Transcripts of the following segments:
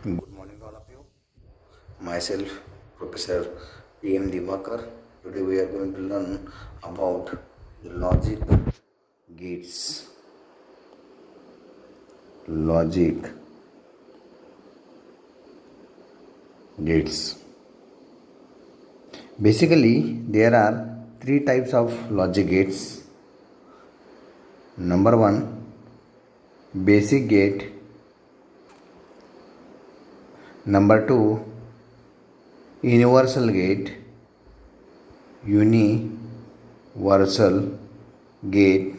Good morning, all of you. Myself, Professor P.M. Divakar. Today we are going to learn about the logic gates. Logic gates. Basically, there are three types of logic gates. Number one, basic gate. Number two, universal gate. Universal gate.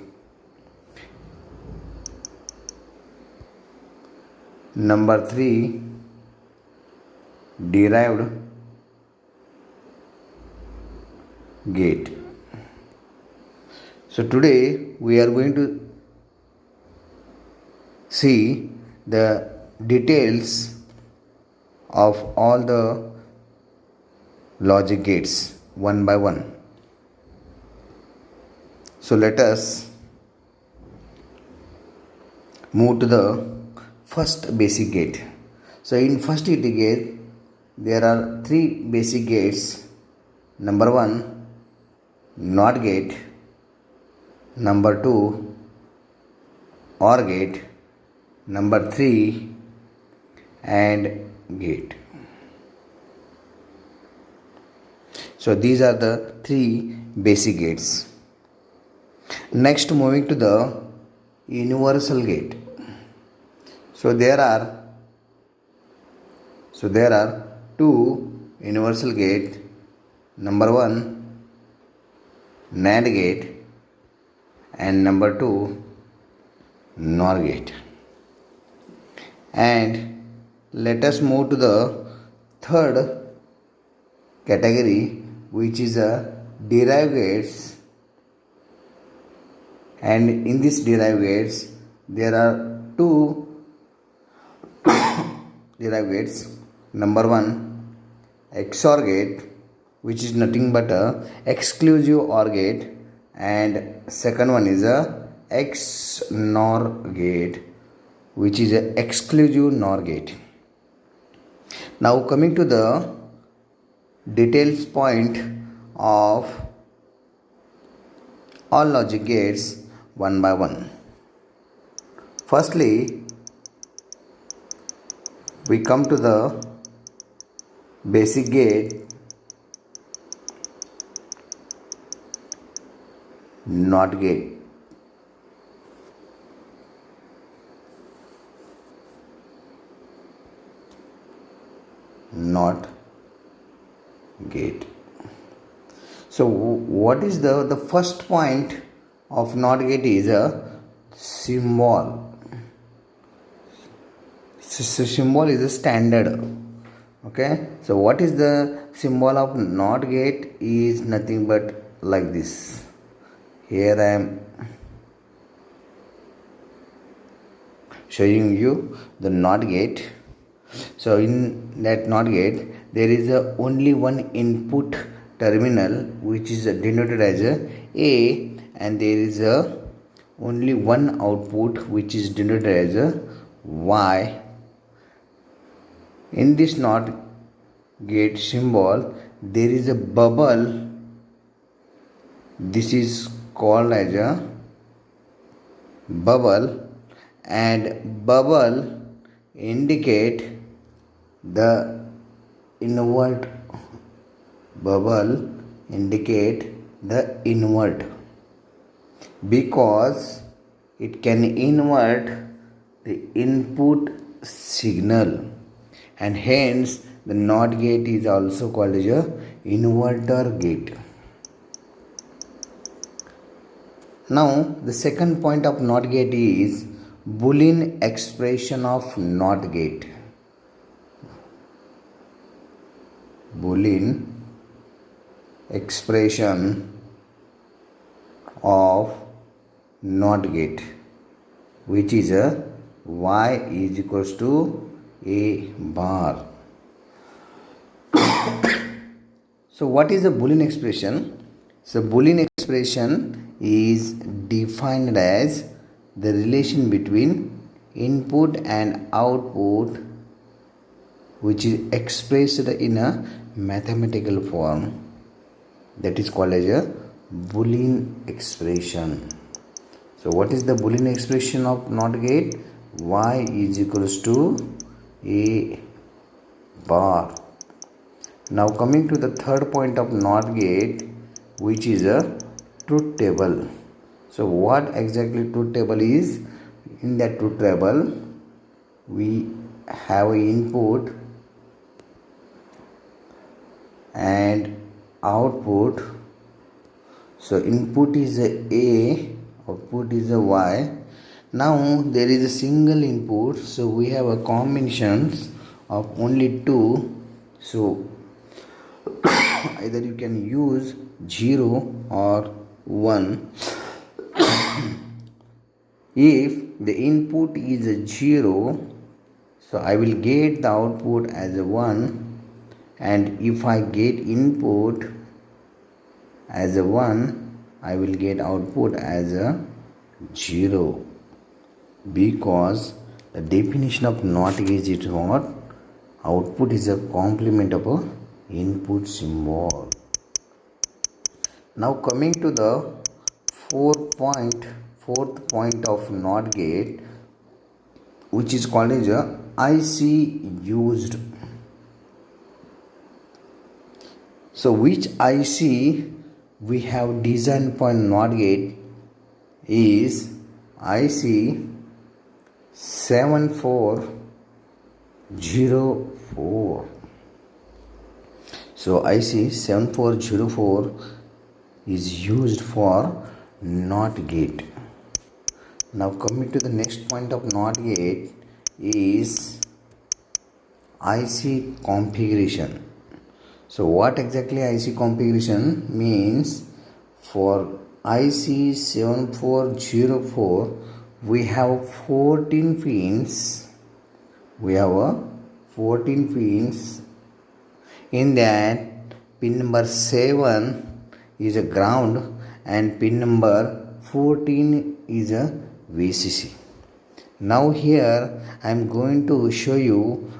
Number three, derived gate. So today we are going to see the details of all the logic gates one by one. So let us move to the first basic gate. So in first gate there are three basic gates. Number one, NOT gate. Number two, OR gate. Number three, AND gate. So these are the three basic gates. Next, moving to the universal gate. So there are two universal gate. Number one, NAND gate, and number two, NOR gate. And let us move to the third category, which is a derived gates. And in this derived gates there are two derived gates. Number one, XOR gate, which is nothing but a exclusive OR gate, and second one is a XNOR gate, which is a exclusive NOR gate. Now coming to the details point of all logic gates one by one. Firstly, we come to the basic gate, NOT gate. NOT gate. So what is the first point of NOT gate is a symbol. So symbol is a standard. Okay, so what is the symbol of NOT gate is nothing but like this. Here I am showing you the NOT gate. So in that NOT gate there is only one input terminal, which is denoted as A, and there is only one output, which is denoted as Y. In this NOT gate symbol there is a bubble. This is called as a bubble, and bubble indicate the invert. Bubble indicate the invert because it can invert the input signal, and hence the NOT gate is also called as a inverter gate. Now the second point of NOT gate is Boolean expression of NOT gate. Boolean expression of NOT gate, which is a Y is equals to A bar. So what is a Boolean expression? So Boolean expression is defined as the relation between input and output which is expressed in a mathematical form, that is called as a Boolean expression. So what is the Boolean expression of NOT gate? Y is equals to A bar. Now coming to the third point of NOT gate, which is a truth table. So what exactly truth table is? In that truth table we have an input and output. So input is a A, output is a Y. Now there is a single input, so we have a combinations of only two. So either you can use 0 or 1. If the input is a 0, so I will get the output as a 1, and if I get input as a 1, I will get output as a 0, because the definition of NOT gate is what? Output is a complement of a input symbol. Now coming to the fourth point of NOT gate, which is called as a IC used. So which IC we have designed for NOT gate is IC 7404. So IC 7404 is used for NOT gate. Now coming to the next point of NOT gate is IC configuration. So what exactly IC configuration means? For IC 7404 we have 14 pins. We have 14 pins. In that, pin number 7 is a ground and pin number 14 is a VCC. Now here I am going to show you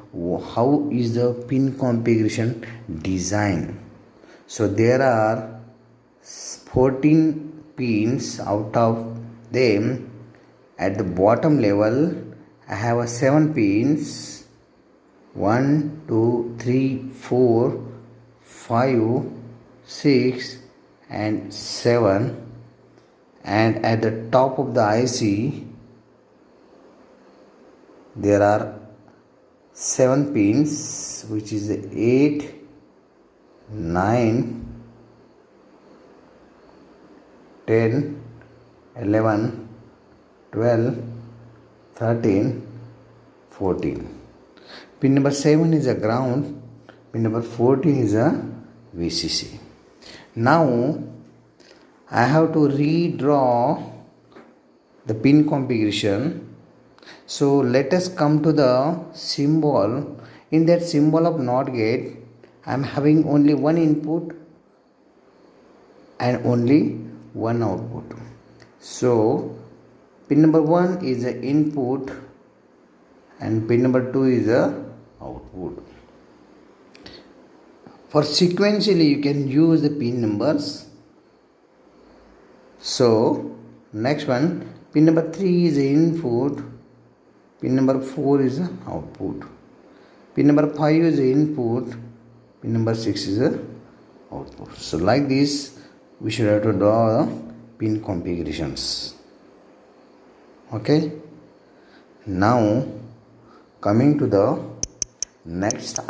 how is the pin configuration design. So there are 14 pins. Out of them, at the bottom level I have 7 pins. 1, 2, 3, 4, 5, 6 and 7, and at the top of the IC there are 7 pins, which is 8, 9, 10, 11, 12, 13, 14. Pin number 7 is a ground, pin number 14 is a VCC. Now I have to redraw the pin configuration. So let us come to the symbol. In that symbol of NOT gate, I am having only one input and only one output. So pin number 1 is the input and pin number 2 is the output. For sequentially you can use the pin numbers. So next one, pin number 3 is the input, pin number 4 is the output, pin number 5 is the input, pin number 6 is the output. So like this we should have to draw the pin configurations. Okay. Now coming to the next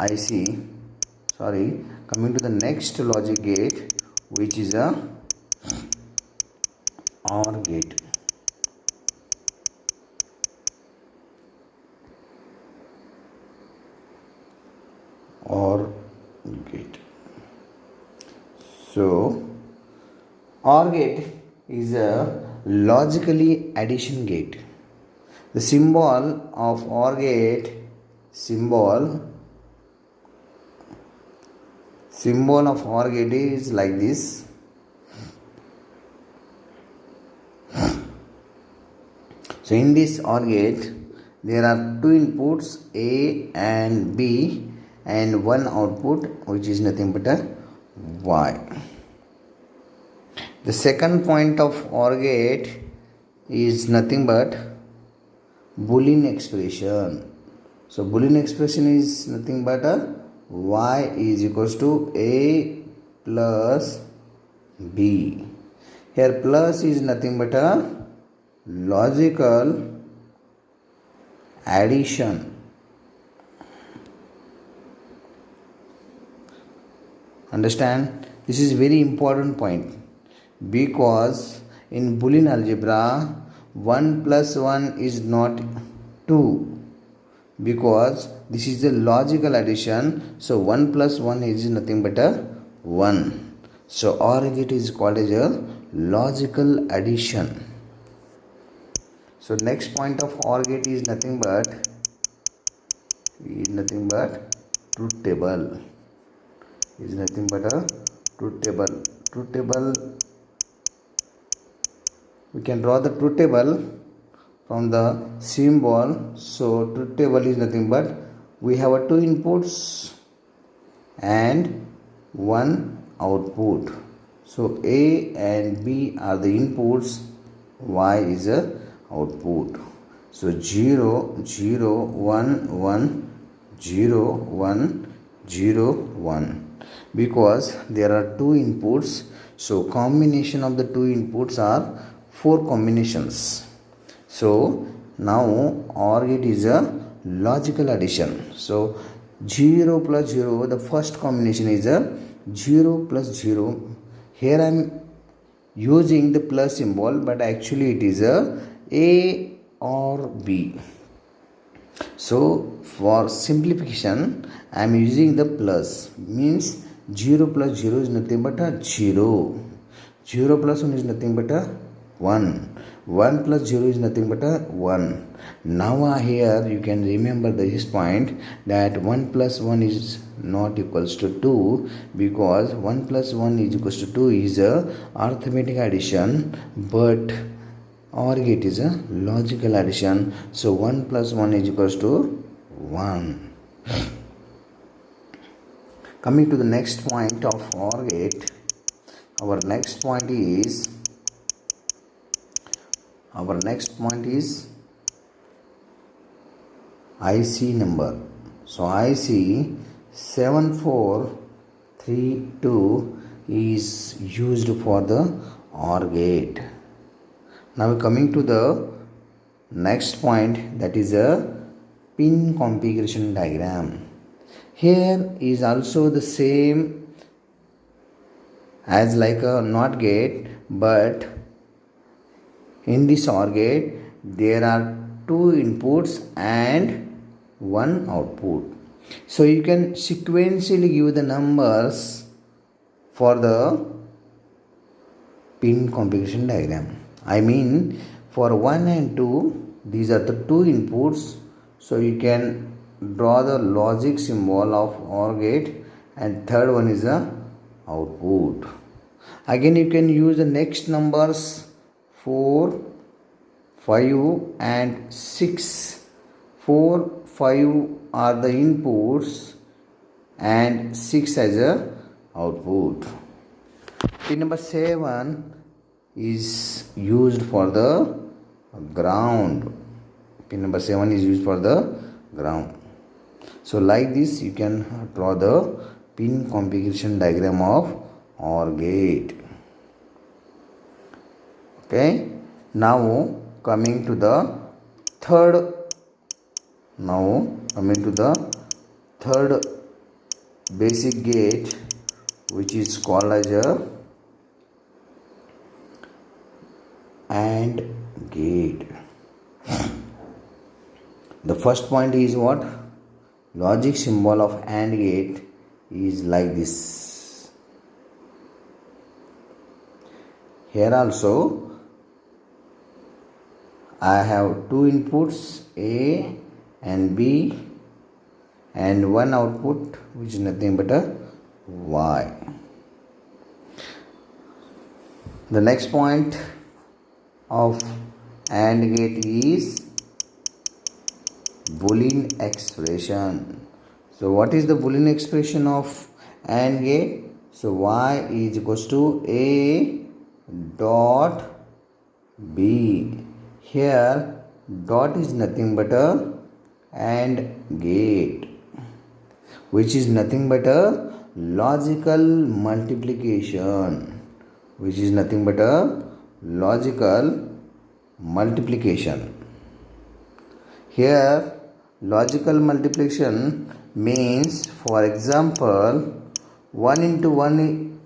next logic gate, which is a OR gate. OR gate. So OR gate is a logically addition gate. The symbol of OR gate, symbol of OR gate is like this. So in this OR gate there are two inputs A and B, and one output, which is nothing but a y. The second point of OR gate is nothing but Boolean expression. So Boolean expression is nothing but a y is equals to a plus b. Here plus is nothing but a logical addition. Understand? This is very important point, because in Boolean algebra 1 plus 1 is not 2, because this is a logical addition. So 1 plus 1 is nothing but a 1. So OR gate is called as a logical addition. So next point of OR gate is nothing but truth table. Is nothing but a truth table. Truth table, we can draw the truth table from the symbol. So truth table is nothing but we have a two inputs and one output. So A and B are the inputs, Y is a output. So 0 0 1 1 0 1 0 1, because there are two inputs. So combination of the two inputs are 4 combinations. So now OR gate is a logical addition. So 0 plus 0, the first combination is a 0 plus 0. Here I am using the plus symbol, but actually it is a or B. So for simplification I am using the plus, means 0 plus 0 is nothing but a 0. 0 plus 1 is nothing but a 1. 1 plus 0 is nothing but a 1. Now here you can remember this point, that 1 plus 1 is not equals to 2, because 1 plus 1 is equals to 2 is a arithmetic addition, but OR gate is a logical addition. So 1 plus 1 is equals to 1. Coming to the next point of OR gate, our next point is IC number. So IC 7432 is used for the OR gate. Now coming to the next point, that is a pin configuration diagram. Here is also the same as like a NOT gate, but in this OR gate there are two inputs and one output. So you can sequentially give the numbers for the pin configuration diagram. I mean, for 1 and 2, these are the two inputs. So you can draw the logic symbol of OR gate, and third one is the output. Again you can use the next numbers 4, 5 and 6. 4, 5 are the inputs and 6 as a output. Pin number 7 is used for the ground. Pin number 7 is used for the ground. So like this you can draw the pin configuration diagram of OR gate. Okay, now coming to the third basic gate, which is called as a AND gate. The first point is what? Logic symbol of AND gate is like this. Here also I have two inputs A and B and one output, which is nothing but a Y. The next point of AND gate is Boolean expression. So what is the Boolean expression of AND gate? So y is equals to A dot B. Here dot is nothing but a AND gate, which is nothing but a logical multiplication, which is nothing but a logical multiplication. Here logical multiplication means, for example, 1 into 1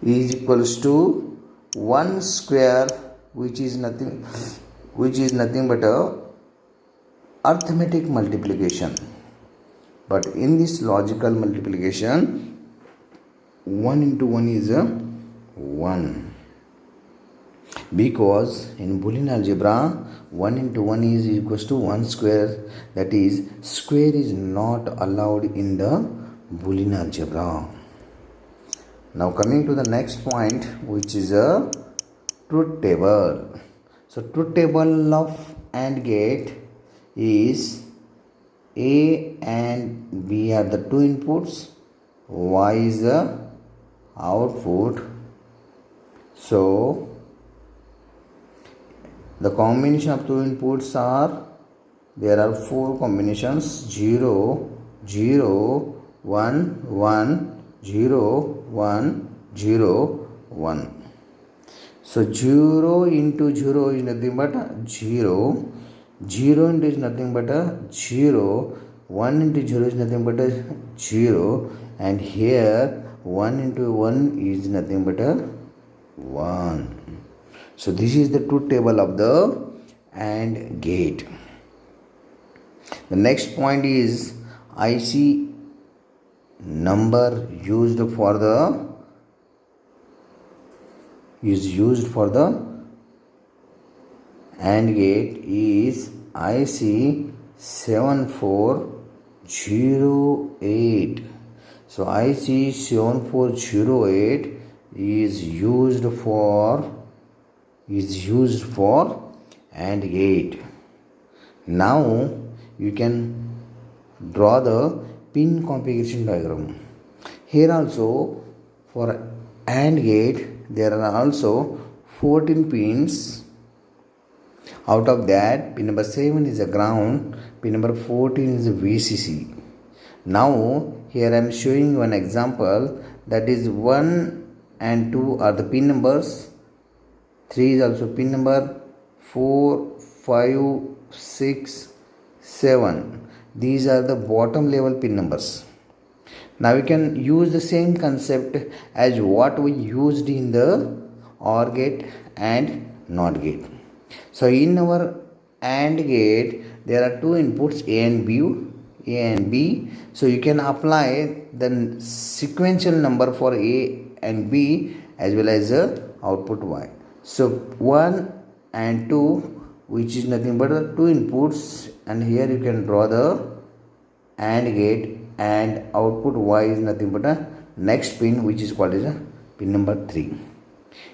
is equals to 1 square, which is nothing but a arithmetic multiplication. But in this logical multiplication, 1 into 1 is a 1, because in Boolean algebra 1 into 1 is equals to 1 square, that is square is not allowed in the Boolean algebra. Now coming to the next point, which is a truth table. So truth table of AND gate is A and B are the two inputs, Y is the output. So the combination of two inputs are, there are four combinations: 0, 0, 1, 1, 0, 1, 0, 1. So 0 into 0 is nothing but 0, 0 into is nothing but a 0, 1 into 0 is nothing but a 0, and here 1 into 1 is nothing but a 1. So this is the truth table of the AND gate. The next point is IC number used for the AND gate is IC 7408. So IC 7408 is used for AND gate. Now you can draw the pin configuration diagram. Here also for AND gate there are also 14 pins. Out of that, pin number 7 is a ground, pin number 14 is a VCC. Now here I am showing you an example, that is 1 and 2 are the pin numbers, 3 is also pin number, 4, 5, 6, 7. These are the bottom level pin numbers. Now we can use the same concept as what we used in the OR gate and NOT gate. So in our AND gate there are two inputs A and B. So you can apply the sequential number for A and B as well as the output Y. So 1 and 2, which is nothing but the two inputs, and here you can draw the AND gate, and output Y is nothing but a next pin, which is called as a pin number 3.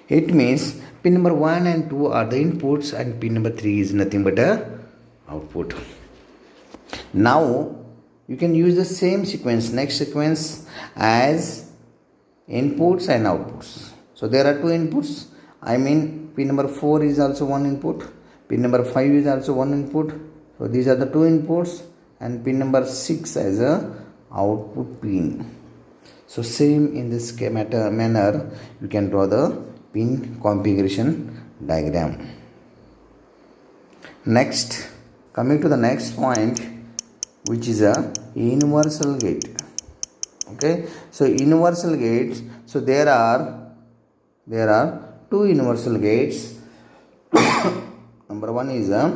It means pin number 1 and 2 are the inputs and pin number 3 is nothing but a output. Now you can use the same next sequence as inputs and outputs. So there are two inputs, pin number 4 is also one input, pin number 5 is also one input. So these are the two inputs, and pin number 6 as a output pin. So same in this manner you can draw the pin configuration diagram. Next, coming to the next point, which is a universal gate. Okay, so universal gates, so there are two universal gates. Number 1 is a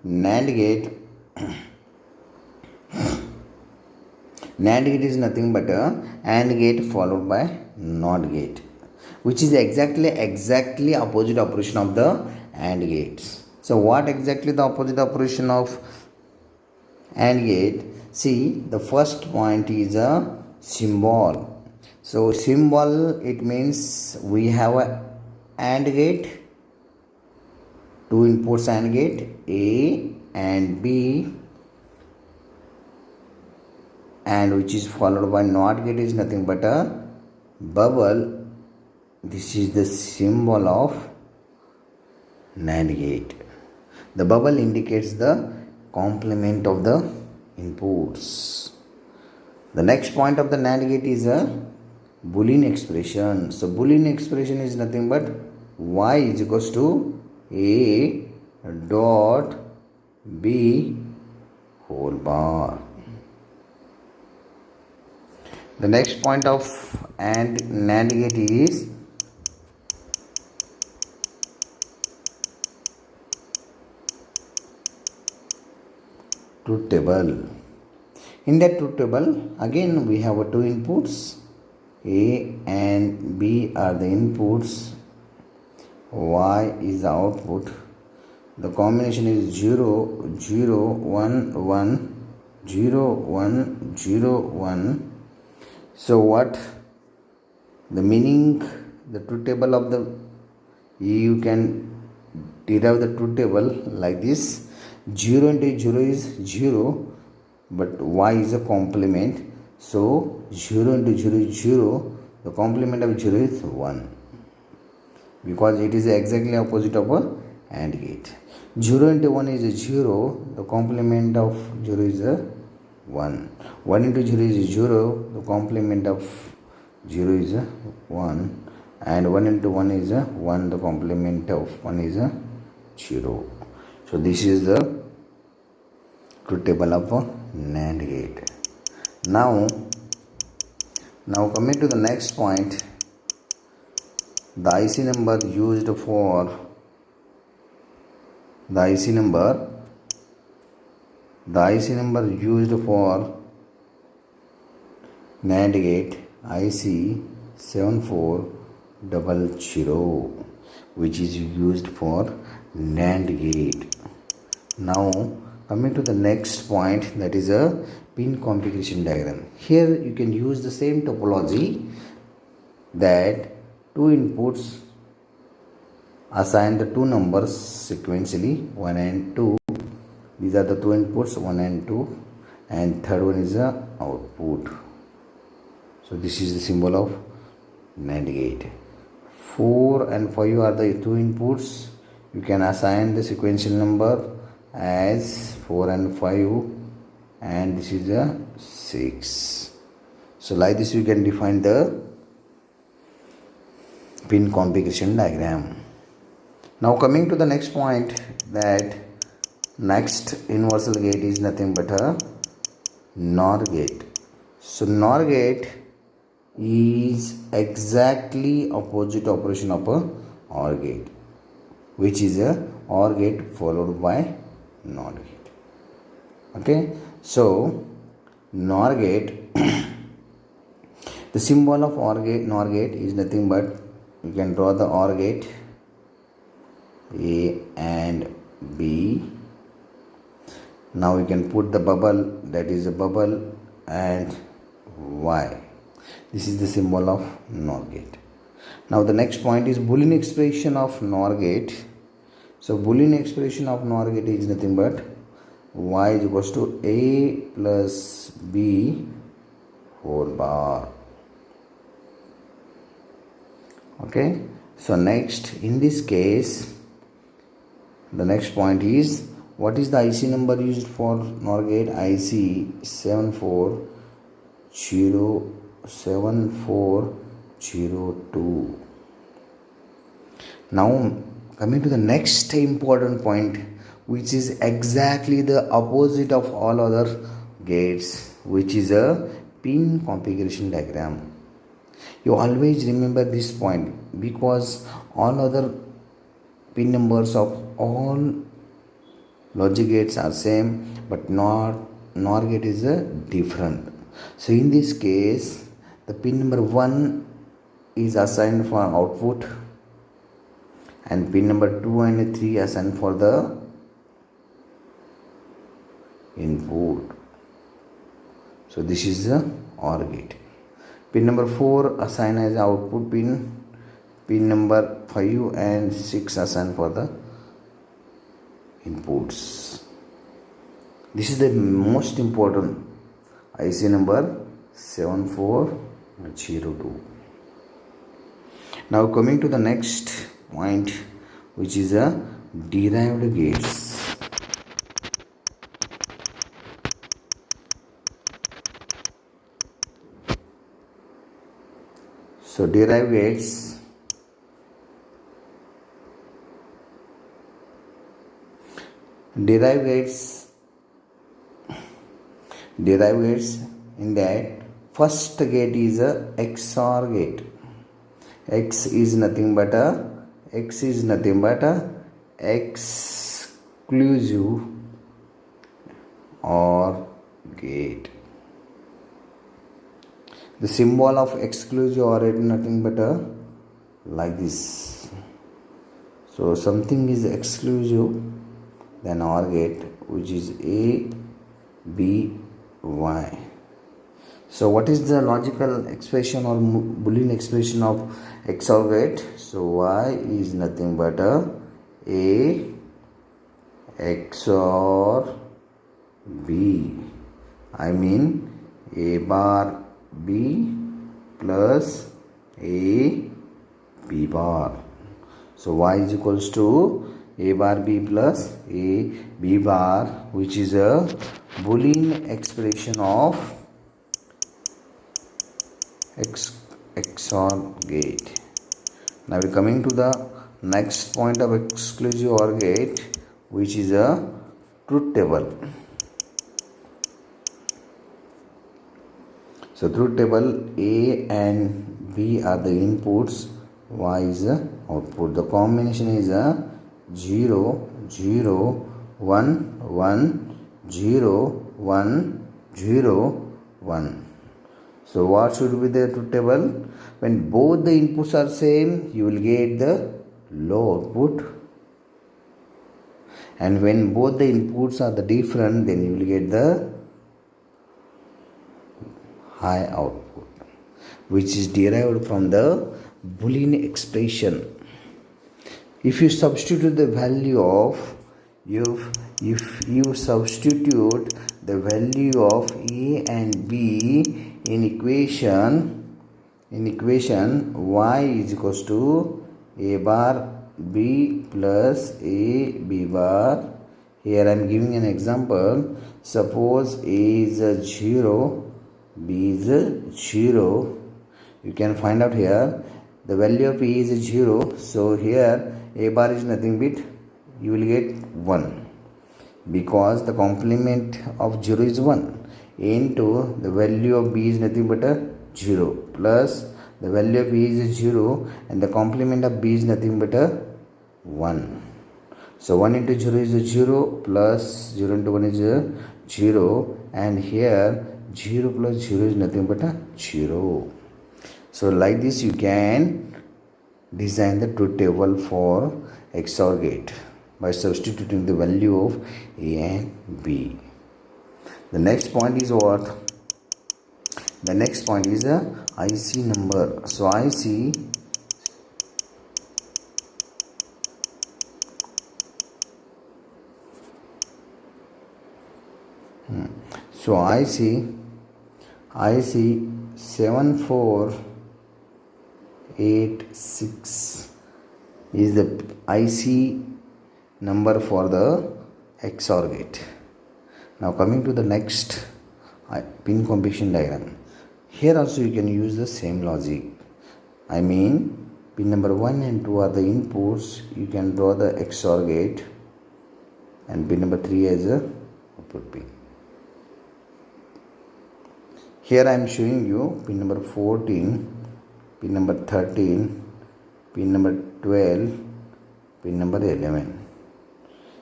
NAND gate. NAND gate is nothing but a AND gate followed by NOT gate, which is exactly opposite operation of the AND gates. So what exactly the opposite operation of AND gate? See, the first point is a symbol. So symbol, it means we have a AND gate, two inputs AND gate, A and B. and which is followed by NOT gate is nothing but a bubble. This is the symbol of NAND gate. The bubble indicates the complement of the inputs. The next point of the NAND gate is a Boolean expression. So Boolean expression is nothing but y is equals to a dot b whole bar. The next point of NAND gate is truth table. In that truth table, again we have two inputs. A and B are the inputs. Y is the output. The combination is 0, 0, 1, 1, 0, 1, 0, 1. So what the meaning, the truth table of the, you can derive the truth table like this. 0 into 0 is 0, but y is a complement. So 0 into 0 is 0. The complement of 0 is 1, because it is exactly opposite of a AND gate. 0 into 1 is a 0. The complement of 0 is a 1. 1 into 0 is 0. The complement of 0 is a 1. And 1 into 1 is a 1. The complement of 1 is a 0. So this is the truth table of a NAND gate. Now coming to the next point, the IC number used for NAND gate IC 7400, which is used for NAND gate. Now coming to the next point, that is a pin configuration diagram. Here you can use the same topology, that two inputs assign the two numbers sequentially, 1 and 2. These are the two inputs, 1 and 2, and third one is the output. So this is the symbol of NAND gate. 4 and 5 are the two inputs. You can assign the sequential number as 4 and 5, and this is a 6. So like this you can define the pin configuration diagram. Now coming to the next point, that next universal gate is nothing but a NOR gate. So NOR gate is exactly opposite operation of a OR gate, which is a OR gate followed by NOT gate. Okay, so NOR gate the symbol of NOR gate is nothing but, you can draw the OR gate A and B. Now you can put the bubble, that is a bubble, and Y. This is the symbol of NOR gate. Now the next point is Boolean expression of NOR gate. So Boolean expression of NOR gate is nothing but y is equals to a plus b whole bar. Okay, so next in this case, the next point is, what is the IC number used for NOR gate? IC 7402. Now coming to the next important point, which is exactly the opposite of all other gates, which is a pin configuration diagram. You always remember this point, because all other pin numbers of all logic gates are same, but NOR gate is different. So in this case, the pin number 1 is assigned for output, and pin number 2 and 3 assigned for the input. So this is the OR gate. Pin number 4 assigned as output pin. Pin number 5 and 6 assigned for the inputs. This is the most important IC number 7402. Now coming to the next point, which is a derived gates. So derived gates in that first gate is a XOR gate. X is nothing but a exclusive OR gate. The symbol of exclusive OR is nothing but a like this. So something is exclusive, then OR gate, which is A, B, Y. So what is the logical expression or Boolean expression of XOR gate? So Y is nothing but a XOR B. I mean A bar B plus A B bar. So Y is equals to A bar B plus A B bar, which is a Boolean expression of XOR gate. Now we are coming to the next point of exclusive OR gate, which is a truth table. So truth table, A and B are the inputs, Y is the output. The combination is a 0 0 1 1 0 1 0 1. So what should be the truth table? When both the inputs are same, you will get the low output, and when both the inputs are the different, then you will get the high output, which is derived from the Boolean expression. If you substitute the value of if you substitute the value of A and B in equation Y is equals to A bar B plus A B bar. Here I am giving an example. Suppose A is a 0, B is a 0. You can find out here the value of A is a 0. So here A bar is nothing but you will get 1, because the complement of 0 is 1, into the value of B is nothing but a 0 plus the value of A is a 0 and the complement of B is nothing but a 1. So 1 into 0 is a 0 plus 0 into 1 is a 0, and here 0 plus 0 is nothing but a 0. So like this you can design the truth table for XOR gate by substituting the value of A and B. The next point is what? The next point is a IC number. So IC So IC 7486 is the IC number for the XOR gate. Now coming to the next pin combination diagram. Here also you can use the same logic. I mean pin number 1 and 2 are the inputs. You can draw the XOR gate, and pin number 3 as a output pin. Here I am showing you pin number 14, pin number 13, pin number 12, pin number 11.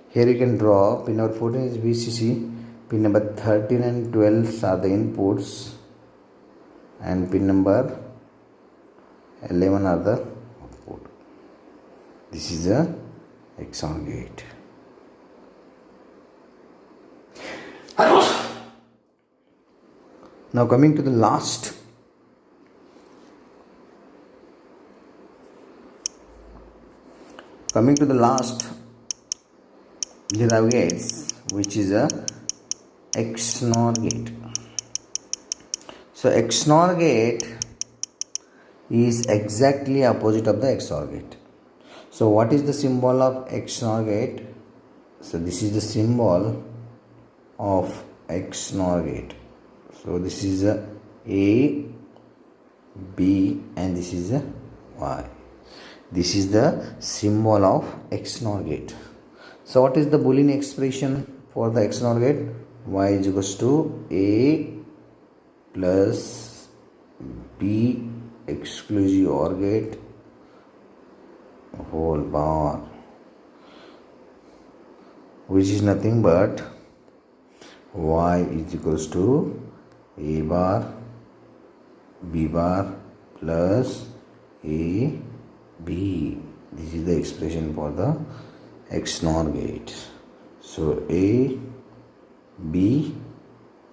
Here you can draw pin number 14 is VCC, pin number 13 and 12 are the inputs, and pin number 11 are the output. This is a XOR gate. Now coming to the last derived gates, which is a XNOR gate. So XNOR gate is exactly opposite of the XOR gate. So what is the symbol of XNOR gate? So this is the symbol of XNOR gate. So this is a B and this is a Y. This is the symbol of XNOR gate. So what is the Boolean expression for the XNOR gate? Y is equals to A plus B exclusive OR gate whole bar, which is nothing but Y is equals to A bar B bar plus A B. This is the expression for the XNOR gate. So A B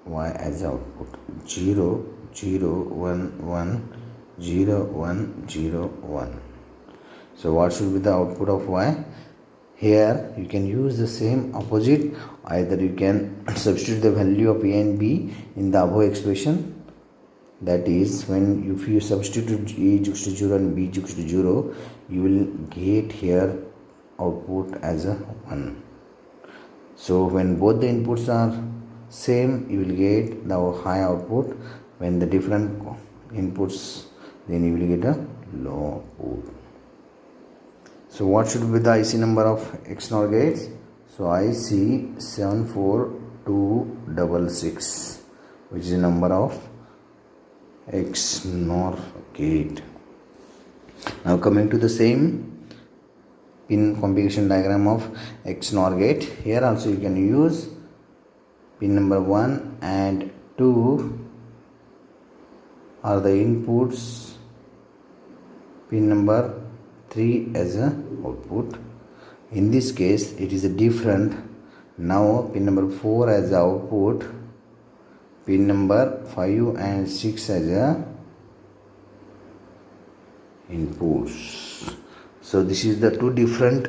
Y as output 0 0 1 1 0 1 0 1. So what should be the output of Y? Here you can use the same opposite. Either you can substitute the value of A and B in the above expression. That is, when if you substitute A equals to 0 and B equals to 0, you will get here output as a 1. So when both the inputs are same, you will get the high output. When the different inputs, then you will get a low output. So what should be the IC number of XNOR gates? So IC 74266, which is the number of XNOR gate. Now coming to the same pin configuration diagram of XNOR gate. Here also you can use pin number 1 and 2 are the inputs, pin number 3 as a output. In this case it is a different. Now pin number 4 as the output, pin number 5 and 6 as a inputs. So this is the two different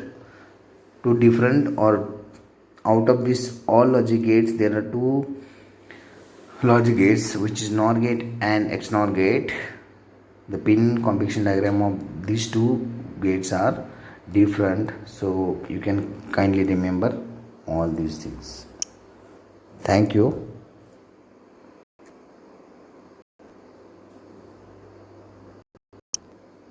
or out of this all logic gates there are two logic gates, which is NOR gate and XNOR gate. The pin configuration diagram of these two gates are different, so you can kindly remember all these things. Thank you.